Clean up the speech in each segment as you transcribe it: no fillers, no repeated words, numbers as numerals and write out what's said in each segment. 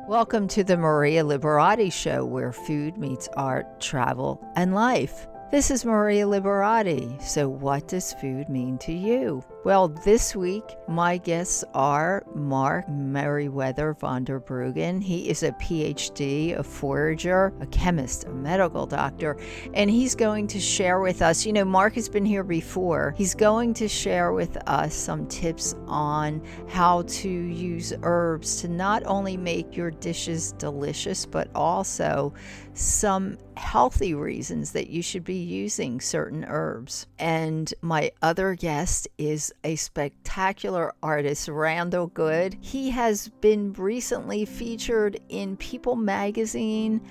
Welcome to the Maria Liberati Show, where food meets art, travel, and life. This is Maria Liberati. So what does food mean to you? Well, this week, my guests are Merriwether Vorderbruggen. He is a PhD, a forager, a chemist, a medical doctor, and he's going to share with us, Mark has been here before. He's going to share with us some tips on how to use herbs to not only make your dishes delicious, but also some healthy reasons that you should be using certain herbs. And my other guest is a spectacular artist, Randall Good. He has been recently featured in People magazine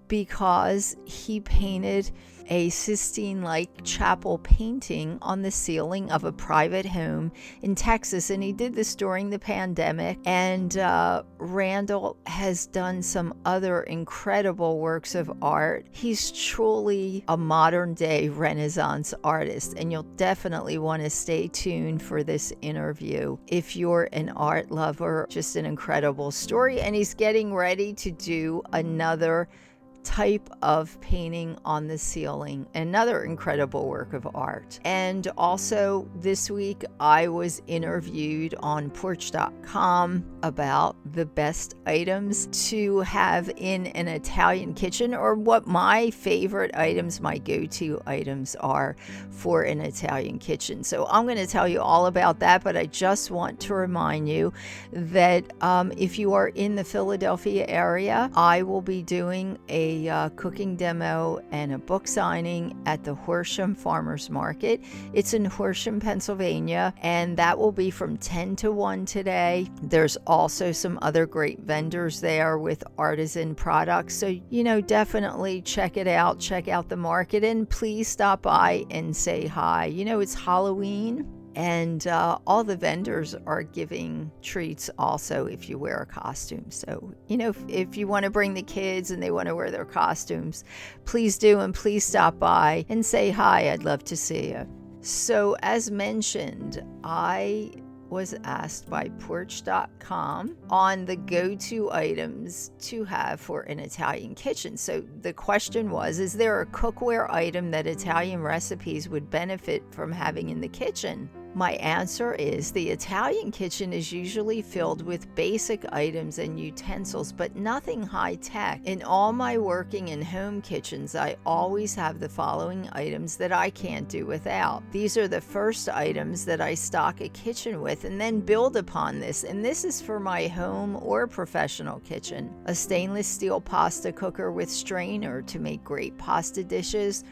because he painted a Sistine-like chapel painting on the ceiling of a private home in Texas, and he did this during the pandemic. And Randall has done some other incredible works of art. He's truly a modern-day Renaissance artist, and you'll definitely want to stay tuned for this interview if you're an art lover. Just an incredible story, and he's getting ready to do another type of painting on the ceiling, another incredible work of art. And also this week I was interviewed on porch.com about the best items to have in an Italian kitchen, or what my favorite items, my go-to items are for an Italian kitchen. So I'm going to tell you all about that, but I just want to remind you that if you are in the Philadelphia area, I will be doing a cooking demo and a book signing at the Horsham Farmers Market. It's in Horsham, Pennsylvania, and that will be from 10 to 1 today. There's also some other great vendors there with artisan products. So, definitely check it out. Check out the market, and please stop by and say hi. It's Halloween. And all the vendors are giving treats also if you wear a costume. So, if you want to bring the kids and they want to wear their costumes, please do, and please stop by and say hi. I'd love to see you. So, as mentioned, I was asked by porch.com on the go-to items to have for an Italian kitchen. So the question was, is there a cookware item that Italian recipes would benefit from having in the kitchen? My answer is the Italian kitchen is usually filled with basic items and utensils, but nothing high-tech. In all my working and home kitchens, I always have the following items that I can't do without. These are the first items that I stock a kitchen with and then build upon this. And this is for my home or professional kitchen. A stainless steel pasta cooker with strainer to make great pasta dishes,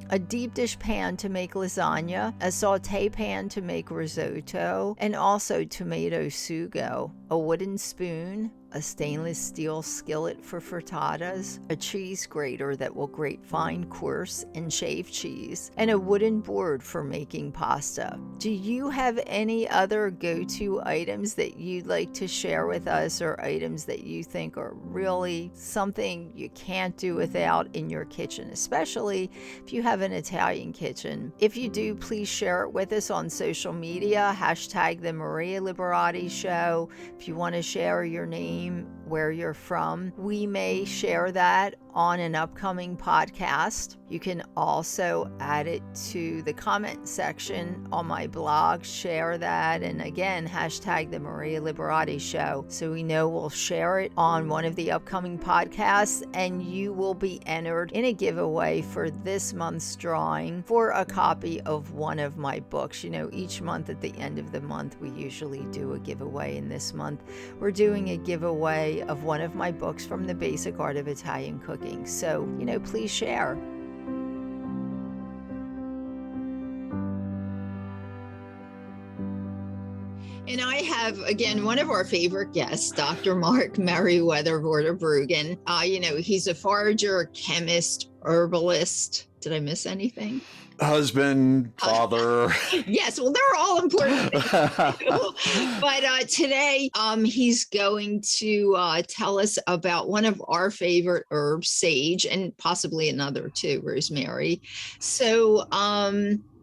a deep dish pan to make lasagna, a saute pan to make risotto, and also tomato sugo, a wooden spoon, a stainless steel skillet for frittatas, a cheese grater that will grate fine coarse and shaved cheese, and a wooden board for making pasta. Do you have any other go-to items that you'd like to share with us, or items that you think are really something you can't do without in your kitchen, especially if you have an Italian kitchen? If you do, please share it with us on social media, hashtag the Maria Liberati Show. If you want to share your name, where you're from, we may share that on an upcoming podcast. You can also add it to the comment section on my blog, share that, and again, hashtag the Maria Liberati Show, so we know we'll share it on one of the upcoming podcasts, and you will be entered in a giveaway for this month's drawing for a copy of one of my books. Each month at the end of the month, we usually do a giveaway, and this month we're doing a giveaway of one of my books from the Basic Art of Italian Cooking. So, please share. And I have, again, one of our favorite guests, Dr. Merriwether Vorderbruggen. He's a forager, chemist, herbalist. Did I miss anything? Husband, father. Yes, well, they're all important things. But today, he's going to tell us about one of our favorite herbs, sage, and possibly another too, rosemary. So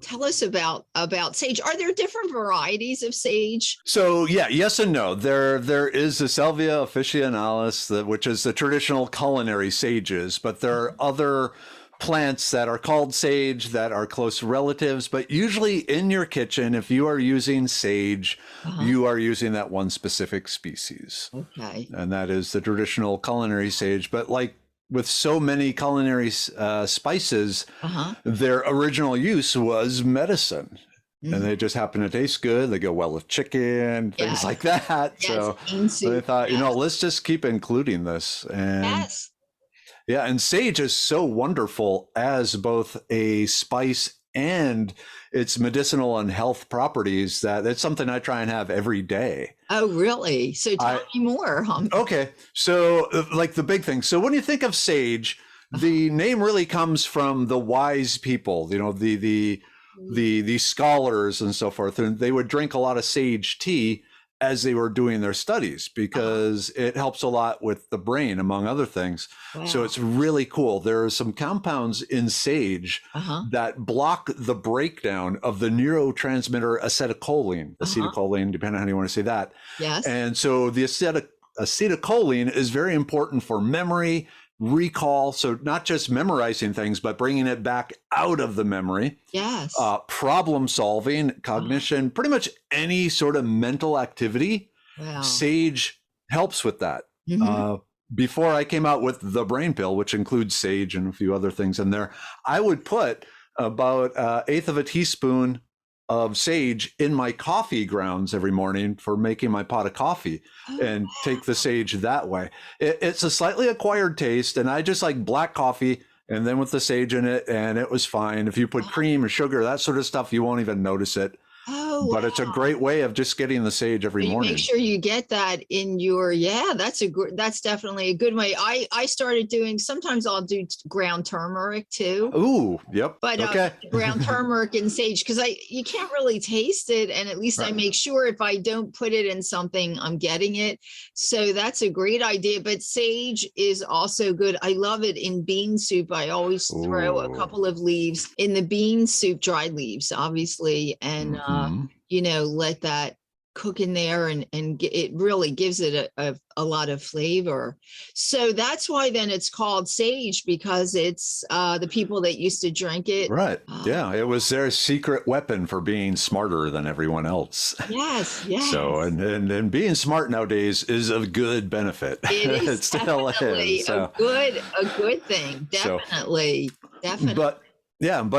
tell us about sage. Are there different varieties of sage? So yeah, yes and no. There is the Salvia officinalis, which is the traditional culinary sages, but there are other plants that are called sage that are close relatives. But usually in your kitchen, if you are using sage, you are using that one specific species. Okay. And that is the traditional culinary sage. But like with so many culinary spices, their original use was medicine. And they just happen to taste good. They go well with chicken, things like that. So they thought, let's just keep including this. And yeah, and sage is so wonderful as both a spice and its medicinal and health properties that it's something I try and have every day. Oh, really? So tell me more. Okay. So like the big thing. So when you think of sage, the name really comes from the wise people, the scholars and so forth. And they would drink a lot of sage tea as they were doing their studies because it helps a lot with the brain, among other things. Wow. So it's really cool. There are some compounds in sage that block the breakdown of the neurotransmitter acetylcholine, depending on how you want to say that. Yes. And so the acetylcholine is very important for memory, recall, so not just memorizing things, but bringing it back out of the memory. Yes. Problem solving, cognition, pretty much any sort of mental activity. Wow. Sage helps with that. Before I came out with the brain pill, which includes sage and a few other things in there, I would put about an eighth of a teaspoon of sage in my coffee grounds every morning for making my pot of coffee and take the sage that way. It's a slightly acquired taste, and I just like black coffee and then with the sage in it, and it was fine. If you put cream or sugar, that sort of stuff, you won't even notice it. Oh, but it's a great way of just getting the sage every morning. Make sure you get that in your, that's definitely a good way. I started doing, sometimes I'll do ground turmeric too. Ooh, yep. But ground turmeric and sage, because you can't really taste it. And at least I make sure if I don't put it in something, I'm getting it. So that's a great idea. But sage is also good. I love it in bean soup. I always throw a couple of leaves in the bean soup, dried leaves, obviously. And, let that cook in there and it really gives it a lot of flavor. So that's why then it's called sage, because it's the people that used to drink it. Right. It was their secret weapon for being smarter than everyone else. Yes. So, and being smart nowadays is a good benefit. It is it still definitely is. So. a good thing. Definitely. But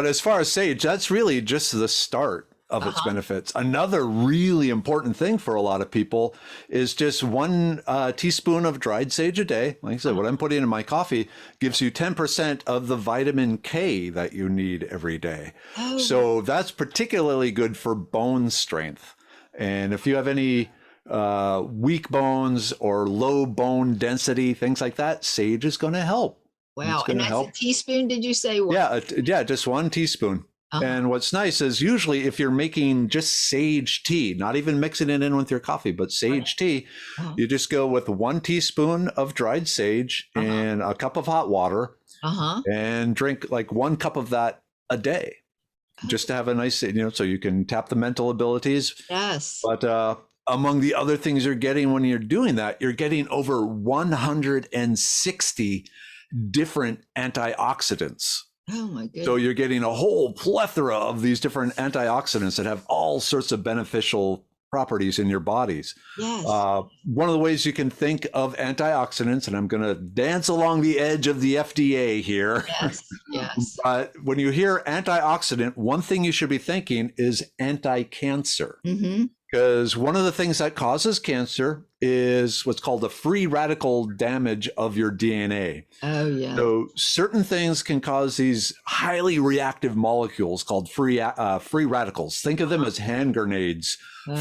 as far as sage, that's really just the start of its benefits. Another really important thing for a lot of people is just 1 teaspoon of dried sage a day. Like I said, what I'm putting in my coffee gives you 10% of the vitamin K that you need every day. So that's particularly good for bone strength. And if you have any weak bones or low bone density, things like that, sage is going to help. Wow. And that's a teaspoon, did you say? Yeah, just 1 teaspoon. And what's nice is usually if you're making just sage tea, not even mixing it in with your coffee, but sage tea, you just go with 1 teaspoon of dried sage and a cup of hot water and drink like 1 cup of that a day just to have a nice, so you can tap the mental abilities. Yes. But among the other things you're getting when you're doing that, you're getting over 160 different antioxidants. Oh my goodness. So you're getting a whole plethora of these different antioxidants that have all sorts of beneficial properties in your bodies. Yes. One of the ways you can think of antioxidants, and I'm going to dance along the edge of the FDA here. Yes. But when you hear antioxidant, one thing you should be thinking is anti-cancer. Because one of the things that causes cancer is what's called the free radical damage of your DNA. Oh, yeah. So certain things can cause these highly reactive molecules called free radicals. Think of them as hand grenades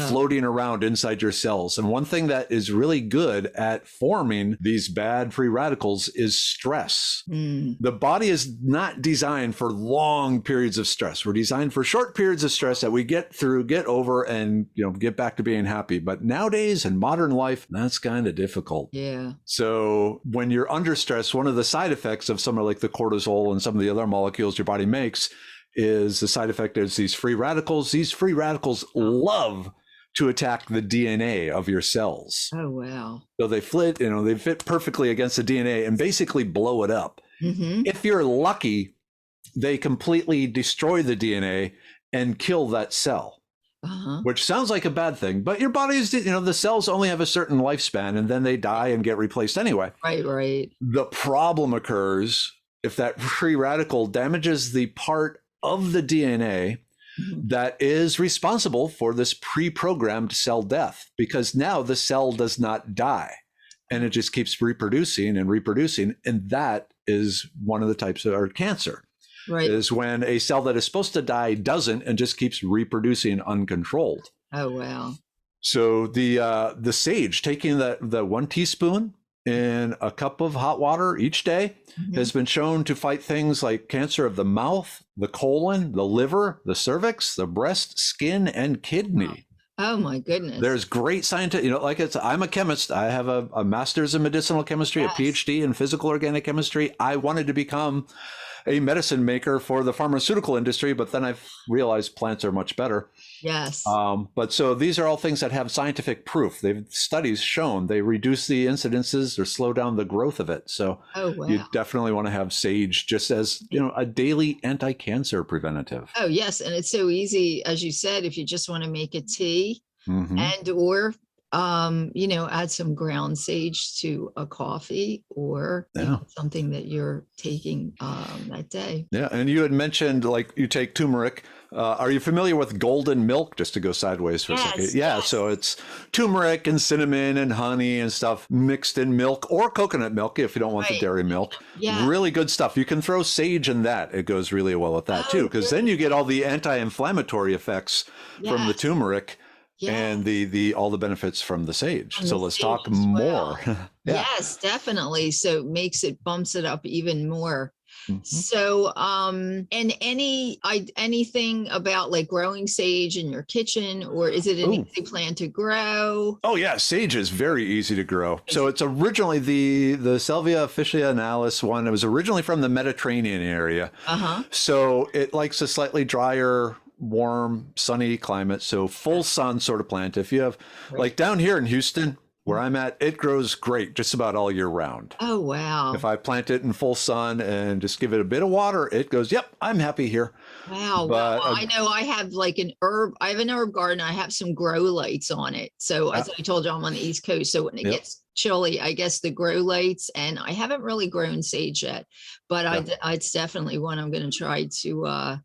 floating around inside your cells. And one thing that is really good at forming these bad free radicals is stress. The body is not designed for long periods of stress. We're designed for short periods of stress that we get through, get over, and get back to being happy. But nowadays in modern life, that's kind of difficult. Yeah. So when you're under stress, one of the side effects of some of like the cortisol and some of the other molecules your body makes is the side effect is these free radicals. These free radicals love to attack the DNA of your cells. Oh, wow. So they fit perfectly against the DNA and basically blow it up. Mm-hmm. If you're lucky, they completely destroy the DNA and kill that cell, which sounds like a bad thing. But your body's, the cells only have a certain lifespan and then they die and get replaced anyway. Right. The problem occurs if that free radical damages the part of the DNA that is responsible for this pre-programmed cell death, because now the cell does not die and it just keeps reproducing. And that is one of the types of cancer, is when a cell that is supposed to die doesn't and just keeps reproducing uncontrolled. Oh, wow. So the sage, taking the 1 teaspoon in a cup of hot water each day, has been shown to fight things like cancer of the mouth, the colon, the liver, the cervix, the breast, skin, and kidney. Oh my goodness. There's great scientific, I'm a chemist. I have a master's in medicinal chemistry, a PhD in physical organic chemistry. I wanted to become a medicine maker for the pharmaceutical industry, but then I've realized plants are much better. Yes. But so these are all things that have scientific proof. Studies shown they reduce the incidences or slow down the growth of it. So you definitely want to have sage just as, a daily anti-cancer preventative. Oh, yes. And it's so easy, as you said, if you just want to make a tea and or add some ground sage to a coffee or something that you're taking that day. Yeah. And you had mentioned like you take turmeric. Are you familiar with golden milk? Just to go sideways for a second. Yeah. Yes. So it's turmeric and cinnamon and honey and stuff mixed in milk or coconut milk if you don't want the dairy milk. Yeah. Really good stuff. You can throw sage in that. It goes really well with that too, because then you get all the anti-inflammatory effects from the turmeric. And the all the benefits from the sage. So let's talk more. Yes, definitely. So it bumps it up even more. So, and anything about like growing sage in your kitchen, or is it an easy plant to grow? Oh yeah, sage is very easy to grow. So it's originally the Salvia officinalis one. It was originally from the Mediterranean area. So it likes a slightly drier, warm, sunny climate. So full sun sort of plant. If you have like down here in Houston, where I'm at, it grows great just about all year round. Oh, wow. If I plant it in full sun and just give it a bit of water, it goes, yep, I'm happy here. Wow. But, I know I have like an herb garden. I have some grow lights on it. So as I told you, I'm on the East Coast. So when it gets chilly, I guess the grow lights, and I haven't really grown sage yet, but it's definitely one I'm going to try to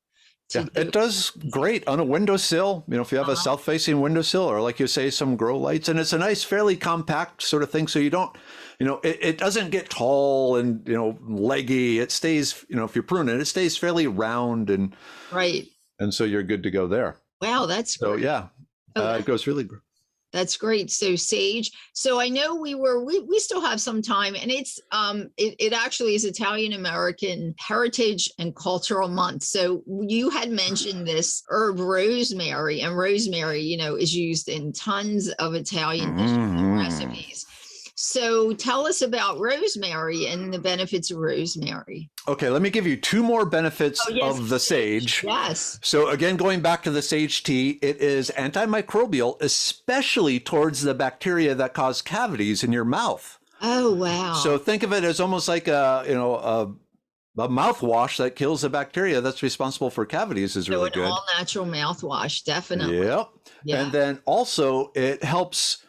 it does great on a windowsill. If you have a south-facing windowsill, or like you say, some grow lights, and it's a nice, fairly compact sort of thing. So you don't, it doesn't get tall and leggy. It stays, if you prune it, it stays fairly round and and so you're good to go there. Wow, that's great. So it goes really great. That's great. So sage. So I know we still have some time, and it's it actually is Italian American Heritage and Cultural Month. So you had mentioned this herb rosemary, and rosemary, is used in tons of Italian dishes and recipes. So tell us about rosemary and the benefits of rosemary. Okay, let me give you 2 more benefits of the sage. Yes. So again, going back to the sage tea, it is antimicrobial, especially towards the bacteria that cause cavities in your mouth. Oh, wow. So think of it as almost like a mouthwash that kills the bacteria that's responsible for cavities is really good. So an all-natural mouthwash, definitely. Yep. Yeah. And then also it helps...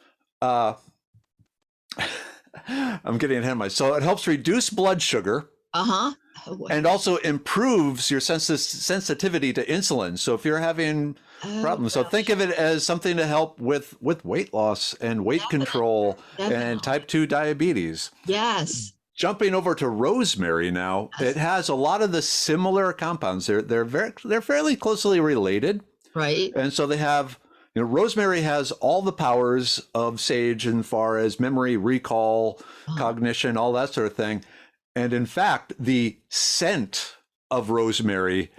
I'm getting ahead of myself. So it helps reduce blood sugar. And also improves your sensitivity to insulin. So if you're having problems, so think of it as something to help with weight loss and weight control and type 2 diabetes. Yes. Jumping over to rosemary now, it has a lot of the similar compounds. They're fairly closely related. Right. And so they have, rosemary has all the powers of sage as far as memory, recall, cognition, all that sort of thing. And in fact, the scent of rosemary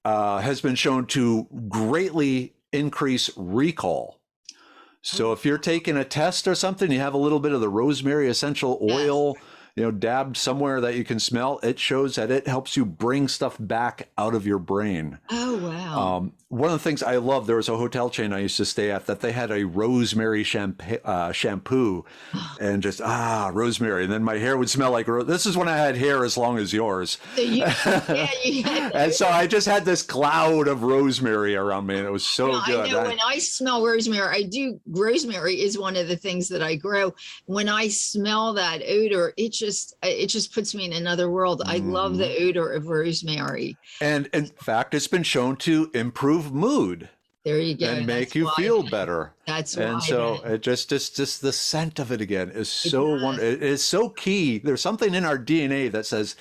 has been shown to greatly increase recall. So if you're taking a test or something, you have a little bit of the rosemary essential oil dabbed somewhere that you can smell, it shows that it helps you bring stuff back out of your brain. Oh, wow. One of the things I love, there was a hotel chain I used to stay at that they had a rosemary shampoo and just, rosemary. And then my hair would smell like, this is when I had hair as long as yours. So you had And so I just had this cloud of rosemary around me, and it was so good. I know when I smell rosemary, rosemary is one of the things that I grow. When I smell that odor, it just puts me in another world. I love the odor of rosemary. And in fact, it's been shown to improve mood. There you go. And make you feel better. That's why. And so it just the scent of it again is so wonderful. It is so key. There's something in our DNA that says,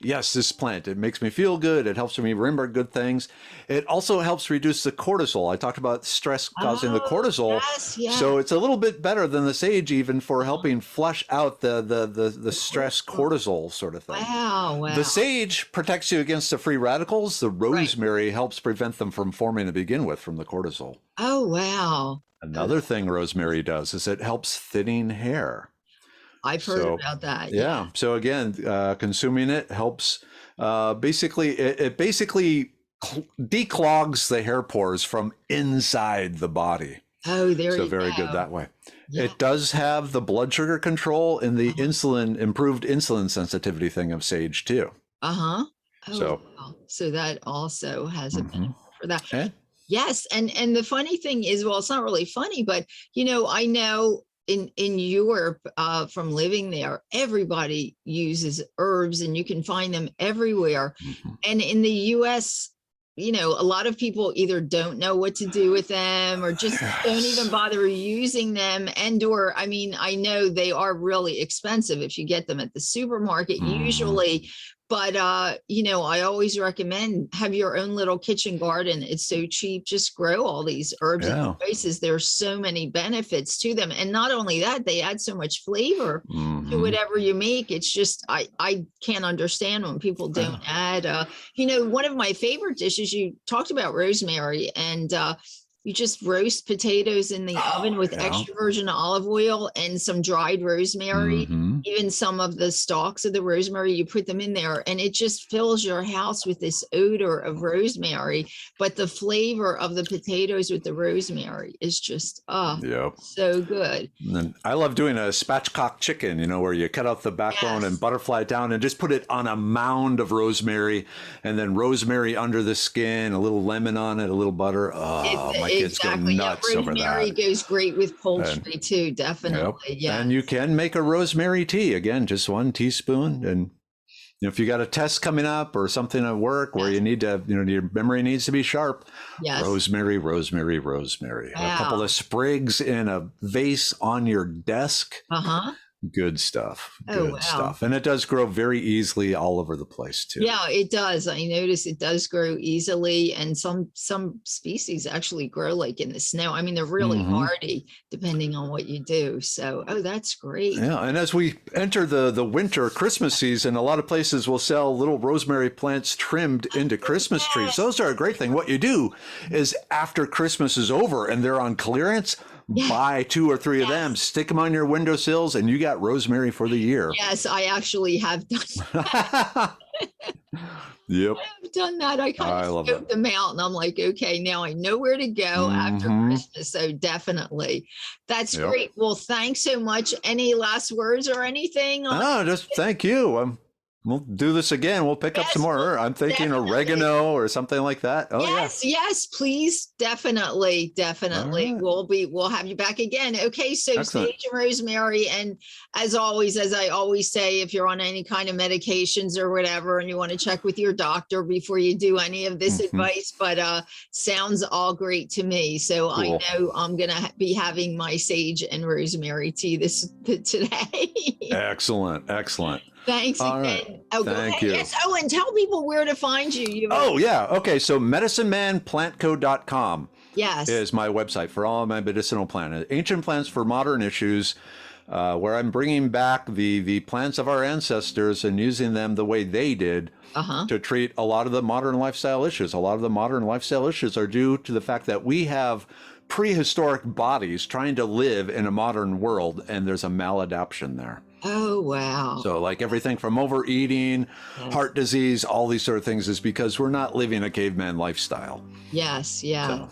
yes, this plant, it makes me feel good. It helps me remember good things. It also helps reduce the cortisol. I talked about stress causing the cortisol. Yes. So it's a little bit better than the sage even for helping flush out the stress cortisol sort of thing. Wow. The sage protects you against the free radicals. The rosemary helps prevent them from forming to begin with from the cortisol. Oh, wow. Another thing rosemary does is it helps thinning hair. I've heard about that. Yeah. So again, consuming it helps. Basically, it basically declogs the hair pores from inside the body. Oh, there you go. So very good that way. Yeah. It does have the blood sugar control and the improved insulin sensitivity thing of sage too. Oh, so that also has a benefit for that. Okay. Yes, and the funny thing is, well, it's not really funny, but I know in Europe, from living there, everybody uses herbs, and you can find them everywhere. And in the U.S., a lot of people either don't know what to do with them or just don't even bother using them. I know they are really expensive if you get them at the supermarket usually. But, I always recommend have your own little kitchen garden. It's so cheap. Just grow all these herbs and spices. There's so many benefits to them. And not only that, they add so much flavor to whatever you make. It's just, I can't understand when people don't add, one of my favorite dishes, you talked about rosemary, and you just roast potatoes in the oven with extra virgin olive oil and some dried rosemary, even some of the stalks of the rosemary, you put them in there, and it just fills your house with this odor of rosemary. But the flavor of the potatoes with the rosemary is just, so good. And then I love doing a spatchcock chicken, where you cut out the backbone and butterfly down and just put it on a mound of rosemary, and then rosemary under the skin, a little lemon on it, a little butter. My kids go nuts over that. Rosemary goes great with poultry too, definitely. Yeah. And you can make a rosemary tea, again, just 1 teaspoon. And if you got a test coming up or something at work where you need to, your memory needs to be sharp, rosemary. A couple of sprigs in a vase on your desk. Good stuff. Good stuff. And it does grow very easily all over the place too. Yeah, it does. I notice it does grow easily. And some species actually grow like in the snow. I mean, they're really hardy depending on what you do. So, that's great. Yeah. And as we enter the winter Christmas season, a lot of places will sell little rosemary plants trimmed into Christmas trees. Those are a great thing. What you do is after Christmas is over and they're on clearance, buy 2 or 3 of them, stick them on your windowsills, and you got rosemary for the year. Yes, I actually have done that. Yep. I've done that. I kind of scoped them out, and I'm like, okay, now I know where to go after Christmas. So definitely. That's great. Well, thanks so much. Any last words or anything? Just thank you. We'll do this again. We'll pick up some more. I'm thinking oregano or something like that. Yes, please. Definitely. Right. We'll have you back again. Okay. So sage and rosemary. And as always, as I always say, if you're on any kind of medications or whatever, and you want to check with your doctor before you do any of this advice, but sounds all great to me. So cool. I know I'm going to be having my sage and rosemary tea today. Excellent. Thanks again. Right. Oh, thank you. Yes. Oh, and tell people where to find you. Okay. So medicinemanplantco.com is my website for all of my medicinal plants. Ancient plants for modern issues, where I'm bringing back the plants of our ancestors and using them the way they did to treat a lot of the modern lifestyle issues. A lot of the modern lifestyle issues are due to the fact that we have prehistoric bodies trying to live in a modern world, and there's a maladaptation there. Oh, wow. So like everything from overeating, Yes. heart disease, all these sort of things is because we're not living a caveman lifestyle. Yes. Yeah. So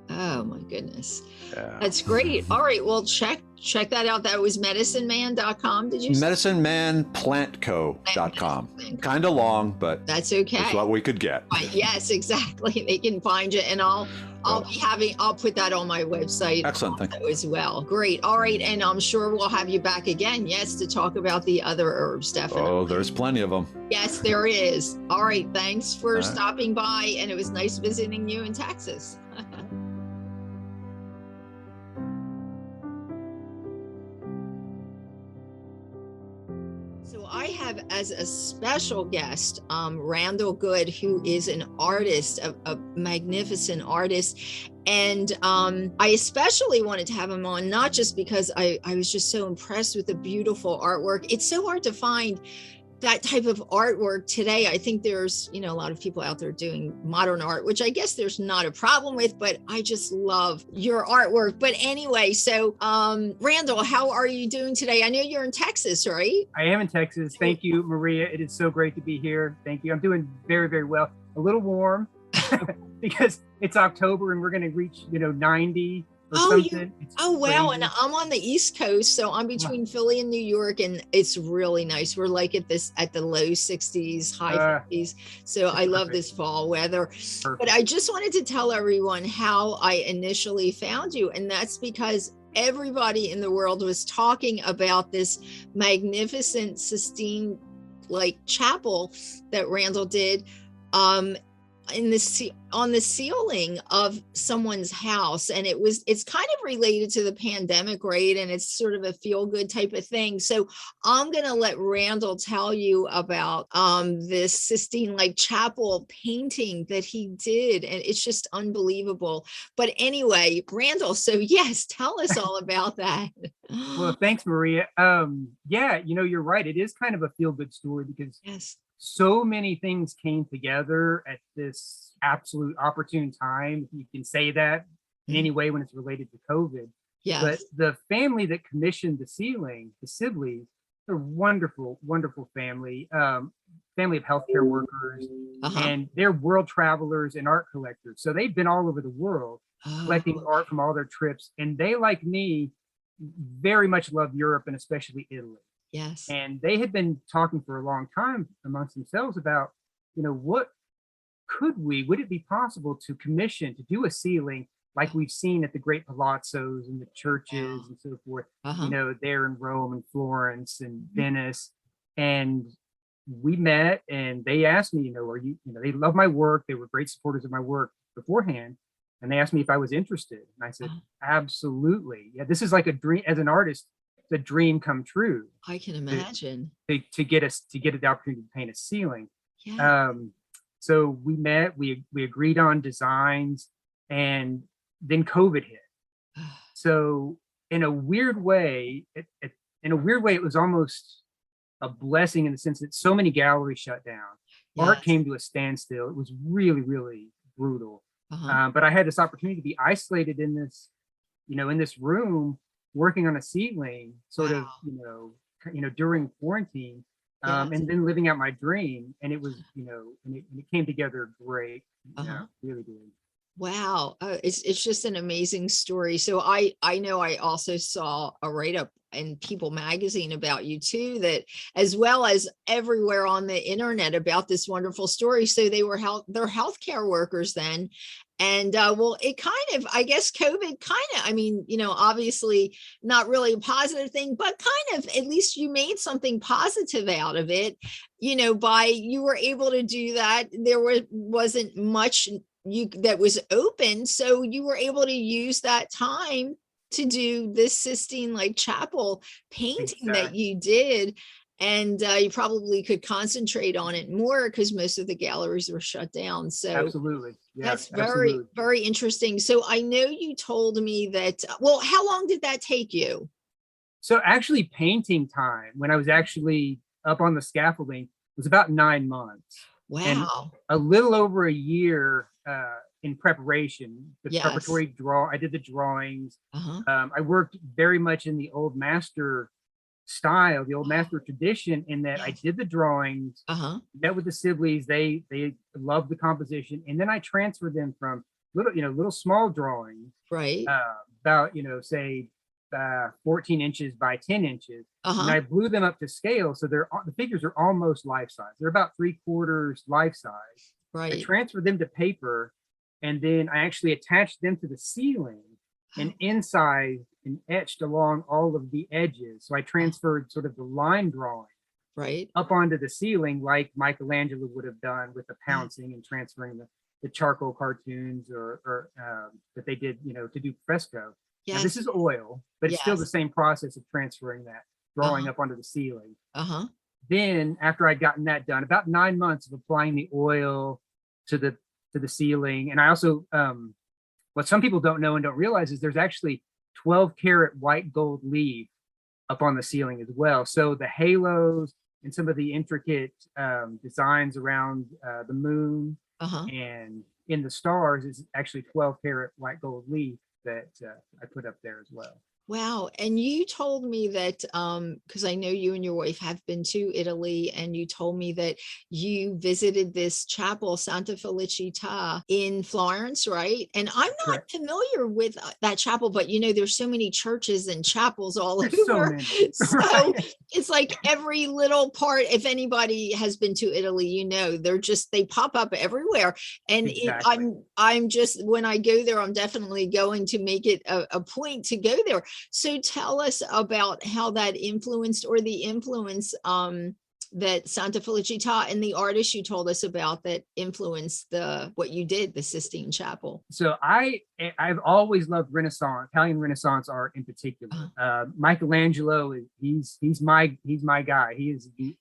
Oh my goodness. yeah. That's great. All right. Well, check that out. That was medicineman.com. Did you say? MedicineManPlantCo.com. Kind of long, but That's it's okay. what we could get. Yes, exactly. They can find you, and So, I'll put that on my website excellent thing. as well. Great. All right, and I'm sure we'll have you back again. Yes, to talk about the other herbs, definitely. Oh, there's plenty of them. Yes, there is. All right. Thanks for stopping by, and it was nice visiting you in Texas. So I have as a special guest, Randall Good, who is an artist, a magnificent artist. And I especially wanted to have him on, not just because I was just so impressed with the beautiful artwork. It's so hard to find that type of artwork today. I think there's, a lot of people out there doing modern art, which I guess there's not a problem with, but I just love your artwork. But anyway, so Randall, how are you doing today? I know you're in Texas, right? I am in Texas. Thank you, Maria. It is so great to be here. Thank you. I'm doing very, very well. A little warm because it's October and we're going to reach, 90 or something. Wow. Crazy. And I'm on the East Coast, so I'm between Philly and New York, and it's really nice. We're like at the low 60s, high 50s. So I love this fall weather. Perfect. But I just wanted to tell everyone how I initially found you, and that's because everybody in the world was talking about this magnificent Sistine like chapel that Randall did on the ceiling of someone's house, and it's kind of related to the pandemic, right? And it's sort of a feel-good type of thing. So I'm gonna let Randall tell you about this Sistine like chapel painting that he did, and it's just unbelievable. But anyway, Randall, so yes, tell us all about that. Well, thanks, Maria. Yeah, you're right. It is kind of a feel-good story because so many things came together at this absolute opportune time, if you can say that in any way when it's related to COVID. Yes. But the family that commissioned the ceiling, the Sibleys, they're wonderful, wonderful family, family of healthcare workers, and they're world travelers and art collectors. So they've been all over the world collecting art from all their trips. And they, like me, very much love Europe and especially Italy. Yes. And they had been talking for a long time amongst themselves about, would it be possible to commission, to do a ceiling like we've seen at the great palazzos and the churches and so forth, there in Rome and Florence and Venice. And we met and they asked me, they love my work. They were great supporters of my work beforehand. And they asked me if I was interested. And I said, absolutely. Yeah, this is like a dream as an artist. The dream come true. I can imagine. To get the opportunity to paint a ceiling. Yeah. So we met, we agreed on designs, and then COVID hit. So in a weird way, it was almost a blessing in the sense that so many galleries shut down. Art came to a standstill. It was really, really brutal. But I had this opportunity to be isolated in this, in this room, working on a ceiling, sort of, during quarantine, and then living out my dream. And it was, and it came together great. Really did. Wow, it's just an amazing story. So I know I also saw a write-up in People magazine about you too, that as well as everywhere on the internet about this wonderful story. So they're healthcare workers then. And well, it kind of, I guess COVID obviously not really a positive thing, but kind of, at least you made something positive out of it, you were able to do that. There wasn't much that was open. So you were able to use that time to do this Sistine like chapel painting that you did. And you probably could concentrate on it more because most of the galleries were shut down. So absolutely. Yeah, that's very, very interesting. So I know you told me that, well, how long did that take you? So actually painting time when I was actually up on the scaffolding was about 9 months. Wow. And a little over a year in preparation, the preparatory I did the drawings. I worked very much in the old master style, the old master tradition, in that I Yes. did the drawings, met with the Sibleys, they loved the composition, and then I transferred them from little small drawings, Right. about, say 14 inches by 10 inches. And I blew them up to scale. So the figures are almost life size. They're about 3/4 life size. I Right. transferred them to paper, and then I actually attached them to the ceiling and incised and etched along all of the edges. So I transferred sort of the line drawing Right. up onto the ceiling, like Michelangelo would have done with the pouncing and transferring the charcoal cartoons, or that they did, to do fresco. Now, this Yes. is oil, but it's still the Yes. same process of transferring that drawing up onto the ceiling. Uh-huh. Then, after I'd gotten that done, about 9 months of applying the oil to the ceiling, and I also, what some people don't know and don't realize is there's actually 12-karat white gold leaf up on the ceiling as well. So the halos and some of the intricate designs around the moon and in the stars is actually 12-karat white gold leaf that I put up there as well. Wow. And you told me that, because I know you and your wife have been to Italy, and you told me that you visited this chapel, Santa Felicita, in Florence, right? And I'm not Correct. familiar with that chapel, but there's so many churches and chapels all There's so over. many. So Right. it's like every little part, if anybody has been to Italy, they pop up everywhere. And Exactly. I'm just, when I go there, I'm definitely going to make it a point to go there. So tell us about how that influenced, or the influence that Santa Felicita and the artist you told us about that influenced what you did, the Sistine Chapel. So I've always loved Italian Renaissance art in particular. Michelangelo he's my guy. He is the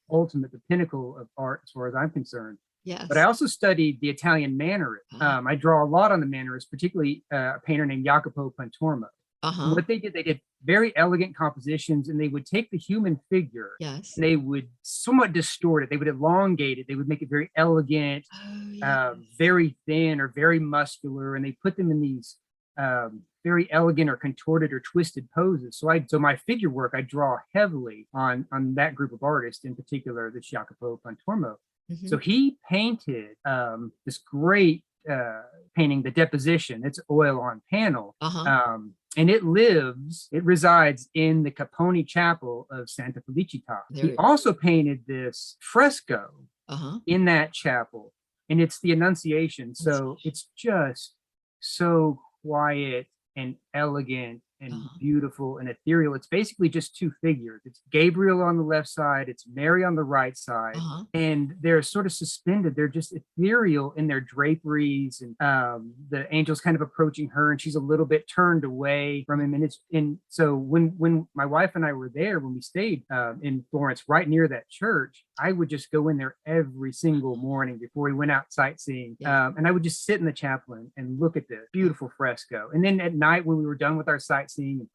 pinnacle of art as far as I'm concerned. Yes. But I also studied the Italian Mannerist. I draw a lot on the Mannerist, particularly a painter named Jacopo Pontormo. And what they did very elegant compositions, and they would take the human figure, yes, and they would somewhat distort it. They would elongate it. They would make it very elegant, very thin or very muscular, and they put them in these very elegant or contorted or twisted poses. So my figure work, I draw heavily on that group of artists, in particular, this Jacopo Pontormo. So he painted this great painting, The Deposition. It's oil on panel. And it resides in the Capponi Chapel of Santa Felicita. He also painted this fresco in that chapel, and it's the Annunciation. So it's just so quiet and elegant and beautiful and ethereal. It's basically just two figures. It's Gabriel on the left side, it's Mary on the right side, and they're sort of suspended. They're just ethereal in their draperies, and the angel's kind of approaching her, and she's a little bit turned away from him. And so when my wife and I were there, when we stayed in Florence, right near that church, I would just go in there every single morning before we went out sightseeing, and I would just sit in the chapel and look at this beautiful fresco. And then at night, when we were done with our sightseeing,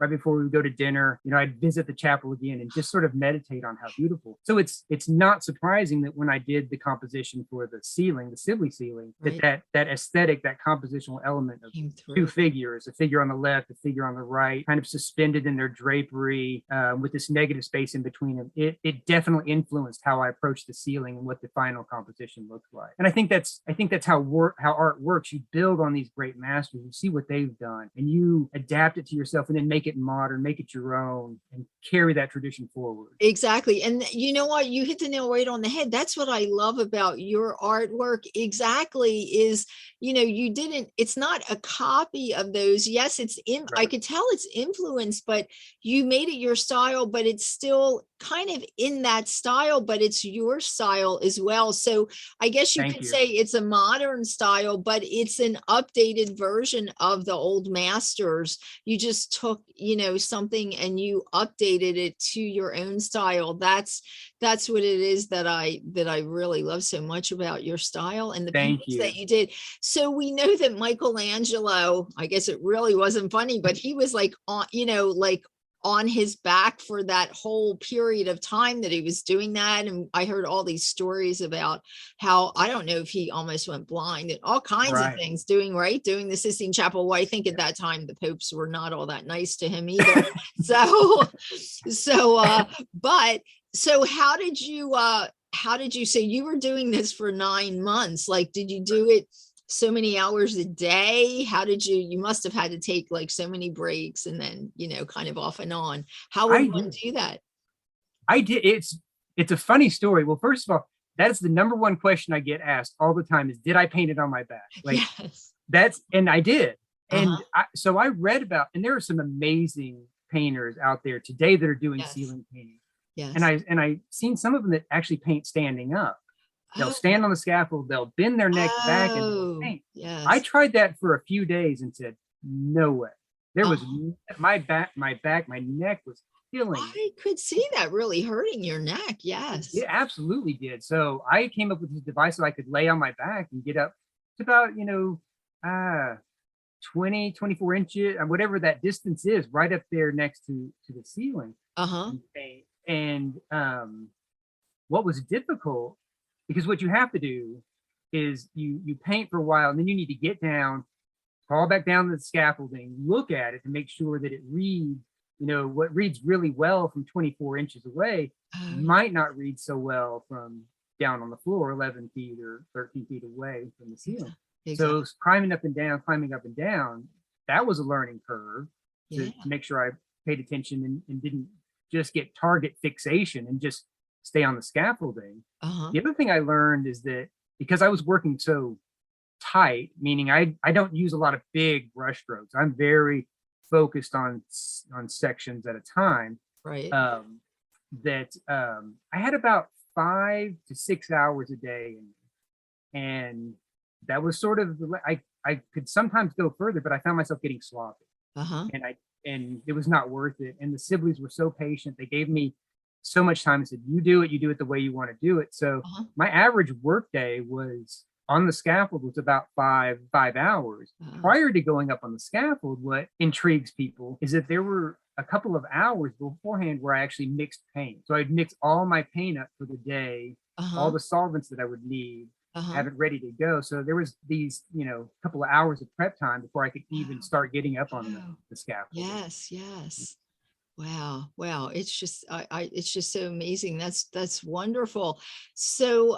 right before we would go to dinner, I'd visit the chapel again and just sort of meditate on how beautiful. So it's not surprising that when I did the composition for the ceiling, the Sibley ceiling, that aesthetic, that compositional element of two figures, a figure on the left, a figure on the right, kind of suspended in their drapery, with this negative space in between them, it definitely influenced how I approached the ceiling and what the final composition looks like. And I think that's how art works. You build on these great masters, you see what they've done, and you adapt it to yourself, and then make it modern, make it your own, and carry that tradition forward. Exactly. And you know what? You hit the nail right on the head. That's what I love about your artwork. Exactly. Is, it's not a copy of those. Yes, I could tell it's influenced, but you made it your style, but it's still kind of in that style, but it's your style as well. So I guess you could say it's a modern style, but it's an updated version of the old masters. You just took, something and you updated it to your own style. That's what it is that I really love so much about your style and the paintings that you did. So we know that Michelangelo, I guess it really wasn't funny, but he was like, on his back for that whole period of time that he was doing that. And I heard all these stories about how, I don't know if he almost went blind and all kinds of things doing the Sistine Chapel. Well, I think at that time the popes were not all that nice to him either. But how did you say you were doing this for 9 months? Like, did you do it so many hours a day? How did you must have had to take like so many breaks and then, kind of off and on. How would one do that? I did. It's a funny story. Well, first of all, that is the number one question I get asked all the time is, did I paint it on my back? Like, yes. And I did. And so I read about, and there are some amazing painters out there today that are doing ceiling painting. Yes. And I seen some of them that actually paint standing up. They'll stand on the scaffold, they'll bend their neck back and they'll paint. Yes. I tried that for a few days and said, no way. There was my neck was killing. I could see that really hurting your neck. Yes. It absolutely did. So I came up with this device so I could lay on my back and get up to about, 20, 24 inches, whatever that distance is, right up there next to the ceiling. And what was difficult, because what you have to do is you paint for a while and then you need to get down, crawl back down to the scaffolding, look at it to make sure that it reads, what reads really well from 24 inches away might not read so well from down on the floor, 11 feet or 13 feet away from the ceiling. Exactly. So climbing up and down, that was a learning curve to make sure I paid attention and didn't just get target fixation and just stay on the scaffolding. The other thing I learned is that because I was working so tight, meaning I don't use a lot of big brush strokes. I'm very focused on sections at a time. Right. I had about 5 to 6 hours a day, and that was sort of I could sometimes go further, but I found myself getting sloppy. And it was not worth it. And the siblings were so patient. They gave me so much time and said, you do it the way you want to do it. So my average work day was on the scaffold was about five hours. Prior to going up on the scaffold, what intrigues people is that there were a couple of hours beforehand where I actually mixed paint. So I'd mix all my paint up for the day, all the solvents that I would need, have it ready to go. So there was these, couple of hours of prep time before I could even start getting up on the scaffold. Yes. Wow. It's just, it's just so amazing. That's wonderful. So,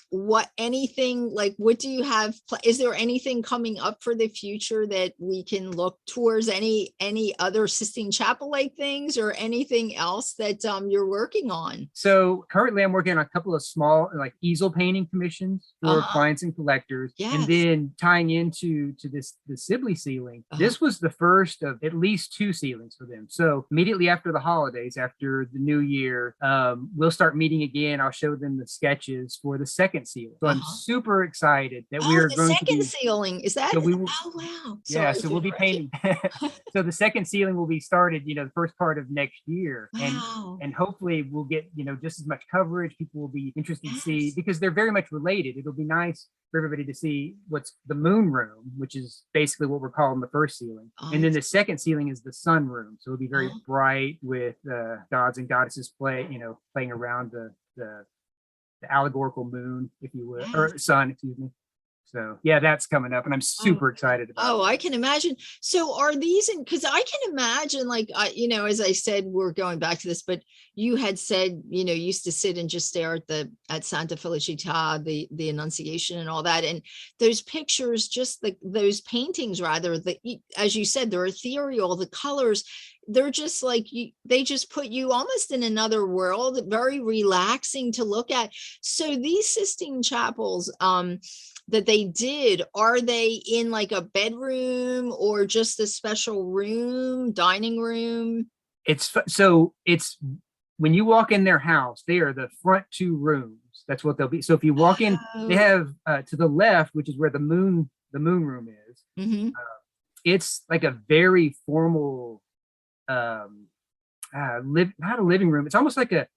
what do you have? Is there anything coming up for the future that we can look towards? Any other Sistine Chapel like things or anything else that you're working on? So currently I'm working on a couple of small like easel painting commissions for clients and collectors. And then tying into the Sibley ceiling. This was the first of at least 2 ceilings for them. So immediately after the holidays, after the new year, we'll start meeting again. I'll show them the sketches for the second ceiling. So I'm super excited that we are going to the second ceiling. Is that? So wow. Sorry, so we'll be painting. So the second ceiling will be started, the first part of next year. And hopefully we'll get, just as much coverage. People will be interested to see, because they're very much related. It'll be nice for everybody to see what's the moon room, which is basically what we're calling the first ceiling. And then the second ceiling is the sun room. So it'll be very bright with gods and goddesses playing around the allegorical moon, if you will, or sun, excuse me. So that's coming up and I'm super excited about it. I can imagine. So are these, because I can imagine, like, as I said, we're going back to this, but you had said, used to sit and just stare at Santa Felicita, the Annunciation and all that. And those pictures, just those paintings rather, as you said, they're ethereal, the colors, they're just like, they just put you almost in another world, very relaxing to look at. So these Sistine Chapels, that they did, are they in like a bedroom or just a special room, dining room? It's when you walk in their house, they are the front 2 rooms. That's what they'll be. So if you walk in, they have to the left, which is where the moon room is. It's like a very formal, not a living room. It's almost like a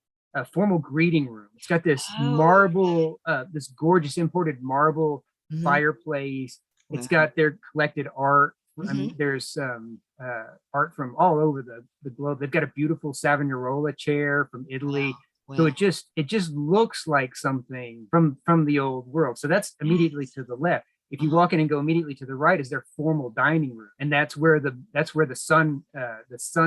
formal greeting room. It's got this marble, this gorgeous imported marble fireplace. It's got their collected art There's art from all over the globe. They've got a beautiful Savonarola chair from Italy. Wow. So it just looks like something from the old world. So that's immediately to the left. If you walk in and go immediately to the right is their formal dining room, and that's where the sun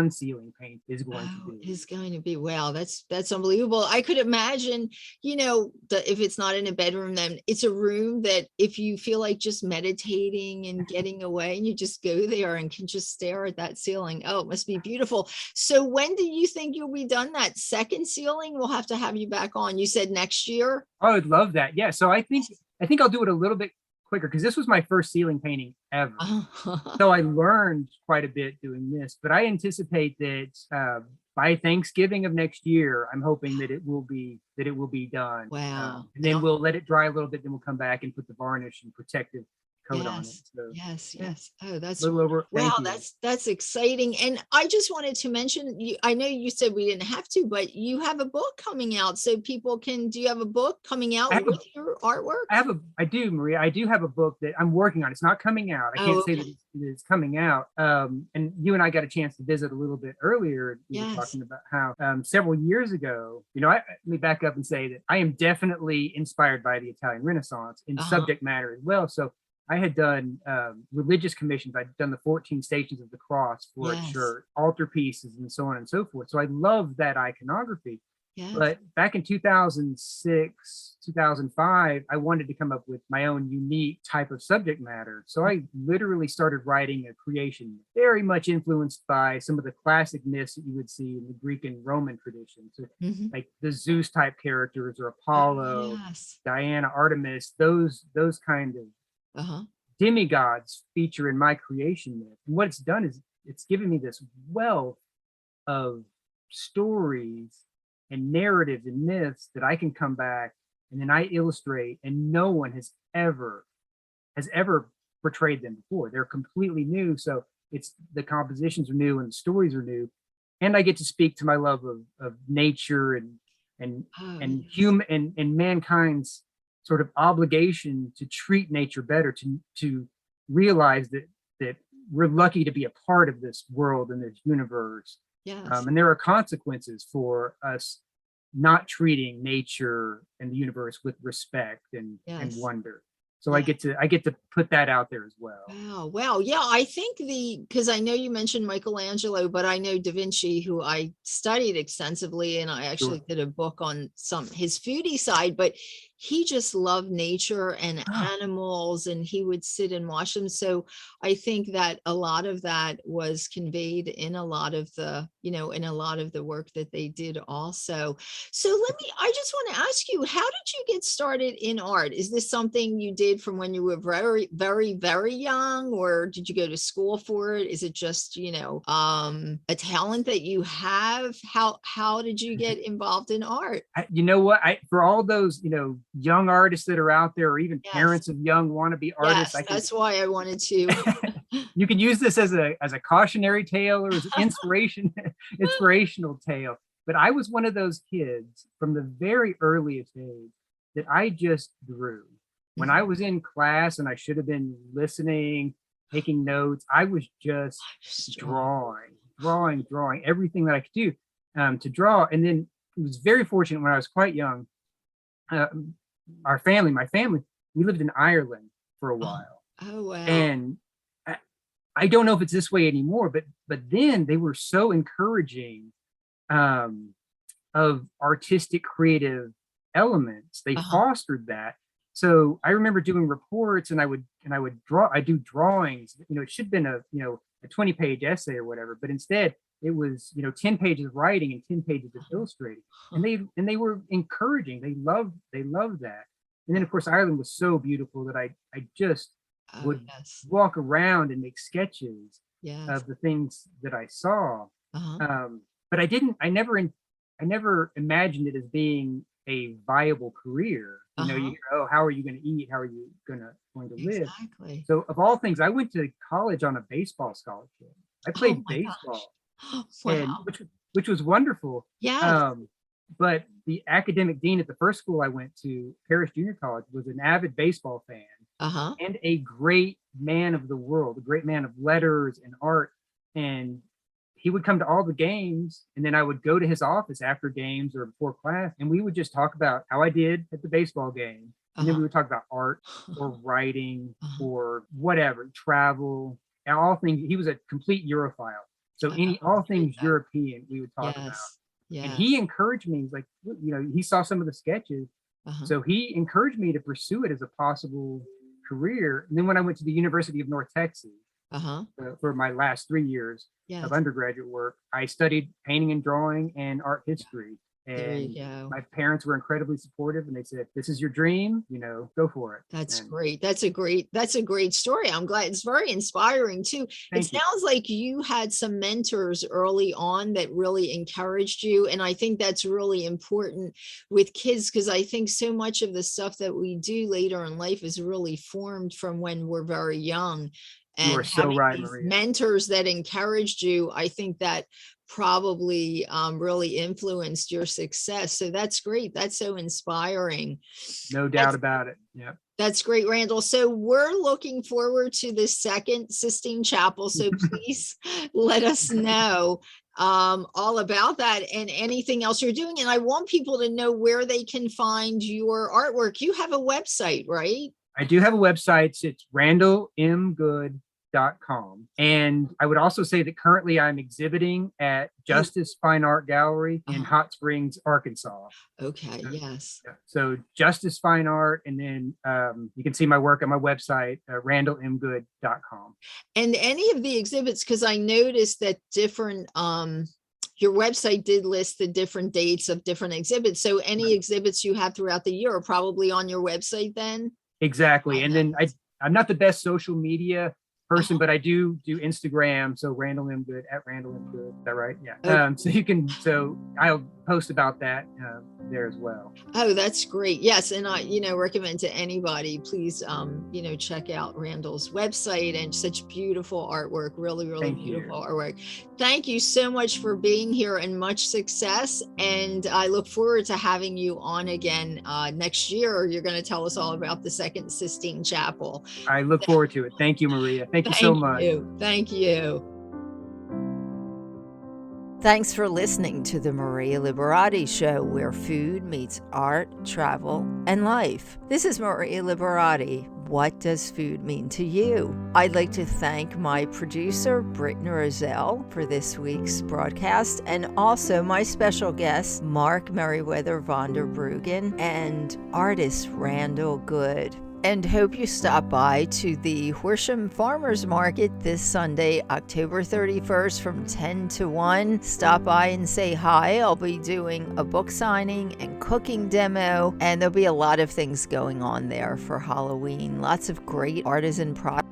ceiling paint is going to be. Is going to be. Wow, that's unbelievable. I could imagine, if it's not in a bedroom, then it's a room that if you feel like just meditating and getting away, and you just go there and can just stare at that ceiling. Oh, it must be beautiful. So when do you think you'll be done that second ceiling? We'll have to have you back on. You said next year? I would love that. Yeah. So I think I'll do it a little bit quicker because this was my first ceiling painting ever. So I learned quite a bit doing this, but I anticipate that by Thanksgiving of next year, I'm hoping that it will be done. Wow. And then we'll let it dry a little bit, then we'll come back and put the varnish and protective coat on it. So, yes. Oh, that's a little over. Wow, that's exciting. And I just wanted to mention, I know you said we didn't have to, but you have a book coming out, so people can. Do you have a book coming out with your artwork? I do, Maria. I do have a book that I'm working on. It's not coming out. I can't say that it's coming out. And you and I got a chance to visit a little bit earlier. We were talking about how several years ago, let me back up and say that I am definitely inspired by the Italian Renaissance in subject matter as well. So I had done religious commissions. I'd done the 14 Stations of the Cross for a church, altar pieces, and so on and so forth. So I love that iconography. Yes. But back in 2006, 2005, I wanted to come up with my own unique type of subject matter. So I literally started writing a creation very much influenced by some of the classic myths that you would see in the Greek and Roman traditions, so like the Zeus type characters or Apollo, Diana, Artemis, those kind of demigods feature in my creation myth. And what it's done is it's given me this wealth of stories and narratives and myths that I can come back and then I illustrate, and no one has ever portrayed them before. They're completely new. So it's the compositions are new and the stories are new. And I get to speak to my love of nature and human and mankind's sort of obligation to treat nature better, to realize that we're lucky to be a part of this world and this universe. Yes. And there are consequences for us not treating nature and the universe with respect and wonder. So I get to put that out there as well. Wow. Yeah, I think because I know you mentioned Michelangelo, but I know Da Vinci, who I studied extensively, and I actually did a book on his foodie side, but he just loved nature and animals, and he would sit and watch them. So I think that a lot of that was conveyed in a lot of the, in a lot of the work that they did also. So I just want to ask you, how did you get started in art? Is this something you did from when you were very, very, very young, or did you go to school for it? Is it just, a talent that you have? How did you get involved in art? You know what? For all those, young artists that are out there, or even parents of young wannabe artists. That's why I wanted to. You can use this as a cautionary tale or as an inspirational tale. But I was one of those kids from the very earliest age that I just drew. When I was in class and I should have been listening, taking notes, I was just drawing everything that I could do to draw. And then it was very fortunate when I was quite young. My family, we lived in Ireland for a while. Oh wow. And I don't know if it's this way anymore, but then they were so encouraging of artistic, creative elements. They fostered that. So I remember doing reports, and I would draw. I do drawings. It should have been a 20-page essay or whatever, but instead it was 10 pages of writing and 10 pages of illustrating. And they were encouraging. They loved that. And then of course Ireland was so beautiful that I just would walk around and make sketches of the things that I saw. But I never imagined it as being a viable career. You hear, how are you going to eat? How are you going to live? Exactly. So of all things, I went to college on a baseball scholarship. I played baseball, and which was wonderful. Yeah. But the academic dean at the first school I went to, Parish Junior College, was an avid baseball fan. Uh-huh. and a great man of the world, a great man of letters and art. And he would come to all the games, and then I would go to his office after games or before class, and we would just talk about how I did at the baseball game. And then Uh-huh. we would talk about art or writing Uh-huh. or whatever, travel, and all things. He was a complete Europhile. So all things Yeah. European we would talk about. Yes. And Yes. he encouraged me. He's like, he saw some of the sketches. Uh-huh. So he encouraged me to pursue it as a possible career. And then when I went to the University of North Texas Uh-huh. for my last 3 years Yes. of undergraduate work, I studied painting and drawing and art history. There And you go. my parents were incredibly supportive, and they said, "This is your dream, go for it." That's And great. That's a great story. I'm glad. It's very inspiring too. It thank you. sounds like you had some mentors early on that really encouraged you. And I think that's really important with kids, because I think so much of the stuff that we do later in life is really formed from when we're very young. You are And so having right, these Maria. mentors that encouraged you, I think that probably really influenced your success. So that's great. That's so inspiring. No doubt about it. Yeah. That's great, Randall. So we're looking forward to the second Sistine Chapel. So please let us know all about that and anything else you're doing. And I want people to know where they can find your artwork. You have a website, right? I do have a website. It's randallmgood.com. And I would also say that currently I'm exhibiting at Justice Fine Art Gallery in Hot Springs, Arkansas. Okay. Yes. So Justice Fine Art, and then you can see my work on my website, randallmgood.com. And any of the exhibits, because I noticed that different your website did list the different dates of different exhibits. So any exhibits you have throughout the year are probably on your website then? Exactly. And then I'm not the best social media person, but I do Instagram. So Randall M. Good at Randall M. Good. Is that right? Yeah. So I'll post about that there as well. Oh, that's great. Yes. And I, recommend to anybody, please, check out Randall's website, and such beautiful artwork, really, really beautiful artwork. Thank you so much for being here, and much success. And I look forward to having you on again next year. You're going to tell us all about the second Sistine Chapel. I look forward to it. Thank you, Maria. Thank you so much. Thank you. Thanks for listening to the Maria Liberati Show, where food meets art, travel, and life. This is Maria Liberati. What does food mean to you? I'd like to thank my producer, Brittany Rozelle, for this week's broadcast, and also my special guest, Mark Merriwether Vorderbruggen, and artist Randall Good. And hope you stop by to the Horsham Farmers Market this Sunday, October 31st from 10 to 1. Stop by and say hi. I'll be doing a book signing and cooking demo, and there'll be a lot of things going on there for Halloween. Lots of great artisan products.